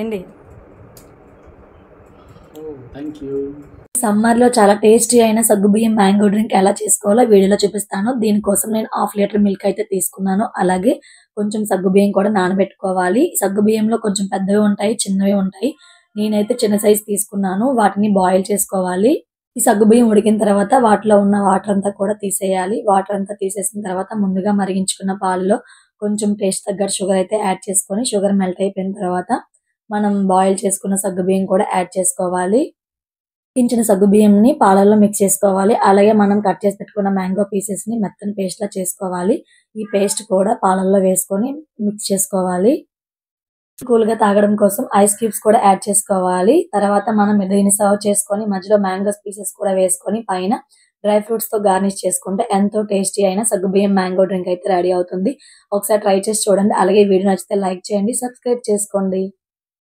ఏంటి thank you. సమ్మర్లో చాలా టేస్టీ అయిన సగ్గుబియ్యం మ్యాంగో డ్రింక్ ఎలా చేసుకోవాలో వీడియోలో చూపిస్తాను. దీనికోసం నేను 1/2 లీటర్ మిల్క్ అయితే తీసుకున్నాను. అలాగే కొంచెం సగ్గుబియ్యం కూడా నానబెట్టుకోవాలి. సగ్గుబియ్యంలో కొంచెం పెద్దవి ఉంటాయి, చిన్నవి ఉంటాయి. నేనైతే చిన్న సైజు తీసుకున్నాను. వాటిని బాయిల్ చేసుకోవాలి. ఈ సగ్గుబియ్యం ఉడికిన తర్వాత వాటిలో ఉన్న వాటర్ అంతా కూడా తీసేయాలి. వాటర్ అంతా తీసేసిన తర్వాత ముందుగా మరిగించుకున్న పాలలో కొంచెం టేస్ట్ తగ్గట్టు షుగర్ అయితే యాడ్ చేసుకొని, షుగర్ మెల్ట్ అయిపోయిన తర్వాత మనం బాయిల్ చేసుకున్న సగ్గుబియ్యం కూడా యాడ్ చేసుకోవాలి. ఉడికించిన సగ్గుబియ్యంని పాలల్లో మిక్స్ చేసుకోవాలి. అలాగే మనం కట్ చేసి పెట్టుకున్న మ్యాంగో పీసెస్ని మెత్తని పేస్ట్లా చేసుకోవాలి. ఈ పేస్ట్ కూడా పాలల్లో వేసుకొని మిక్స్ చేసుకోవాలి. కూల్గా తాగడం కోసం ఐస్ క్యూబ్స్ కూడా యాడ్ చేసుకోవాలి. తర్వాత మనం దీన్ని సర్వ్ చేసుకొని మధ్యలో మ్యాంగోస్ పీసెస్ కూడా వేసుకొని పైన డ్రై ఫ్రూట్స్తో గార్నిష్ చేసుకుంటే ఎంతో టేస్టీ అయిన సగ్గుబియ్యం మ్యాంగో డ్రింక్ అయితే రెడీ అవుతుంది. ఒకసారి ట్రై చేసి చూడండి. అలాగే వీడియో నచ్చితే లైక్ చేయండి, సబ్స్క్రైబ్ చేసుకోండి.